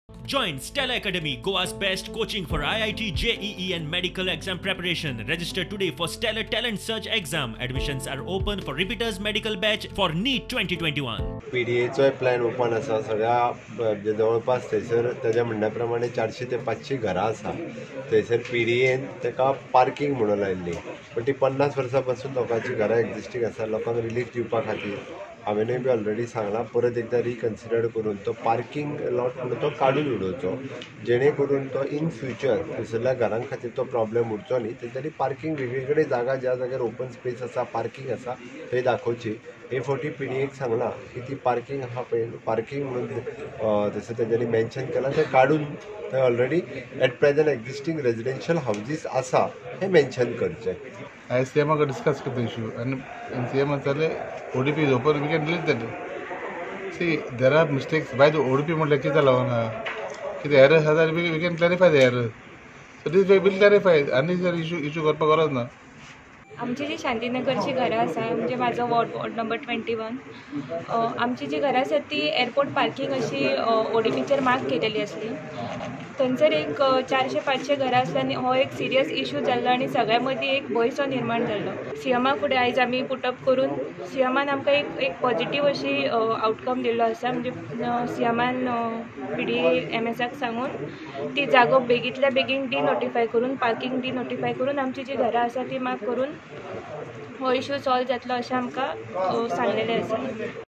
Join Stella Academy, Goa's best coaching for IIT, JEE and medical exam preparation. Register today for Stellar Talent Search exam. Admissions are open for repeaters medical batch for NEET 2021. PDA plan open असा सगळ्या जवळपास थंयसर ताज्या म्हणण्या प्रमाणे 400 ते 500 घरां आसा. थंयसर PDAन ताका पार्किंग म्हणून लायल्ली, पण ती 50 वर्सां पासून लोकांची घरां एक्झिस्टींग आसा. लोकांक रिलीफ दिवपा खातीर हांवेनूय बी ऑलरेडी सांगलां, परत एकदा रिकन्सिडर करून तो पार्किंग लॉट म्हणून तो काडून उडोवचो, जेणे करून तो इन फ्युचर थंयसरल्या घरां खातीर तो प्रॉब्लेम उरचो न्ही. तेंच्यांनी पार्किंग वेगवेगळे जागा ज्या जाग्यार ओपन स्पेस आसा, पार्किंग आसा थंय दाखोवची. हे फावटी PDAक सांगलां की ती पार्किंग आहा पळय, पार्किंग म्हणून तसं तेंच्यांनी मेन्शन केलां तें काडून थंय already at present existing residential houses आसा हें मेन्शन करचें. I CM got discussed the issue, and CM said ODP is open. We can delete that. See, there are mistakes by the ODP. But like the error has we can clarify the error. So this way we'll clarify. Unnecessary issue करपा गरज ना. आमची जी शांतीनगरची घरां आसा, म्हणजे माझो ward number 21, आमची जी घरां आसात ती एअरपोर्ट पार्किंग अशी ODPचेर मार्क केलेली असली. थंयसर एक 400-500 घरां आसली आनी हो एक सिरियस इशू जाल्लो आनी सगळ्या मदीं एक भंयसो निर्माण जाल्लो. CMा फुडें आयज आमी पुटअप करून CMान आमकां एक पॉझिटीव अशी आउटकम दिल्लो आसा. म्हणजे CMान PDA MSक सांगून ती जागो बेगींतल्या बेगीन डिनोटिफाय करून, पार्किंग डिनोटिफाय करून आमची जी घरां आसा ती मार्क करून हो इशू सॉल्व जातलो अशें आमकां सांगलेलें आसा.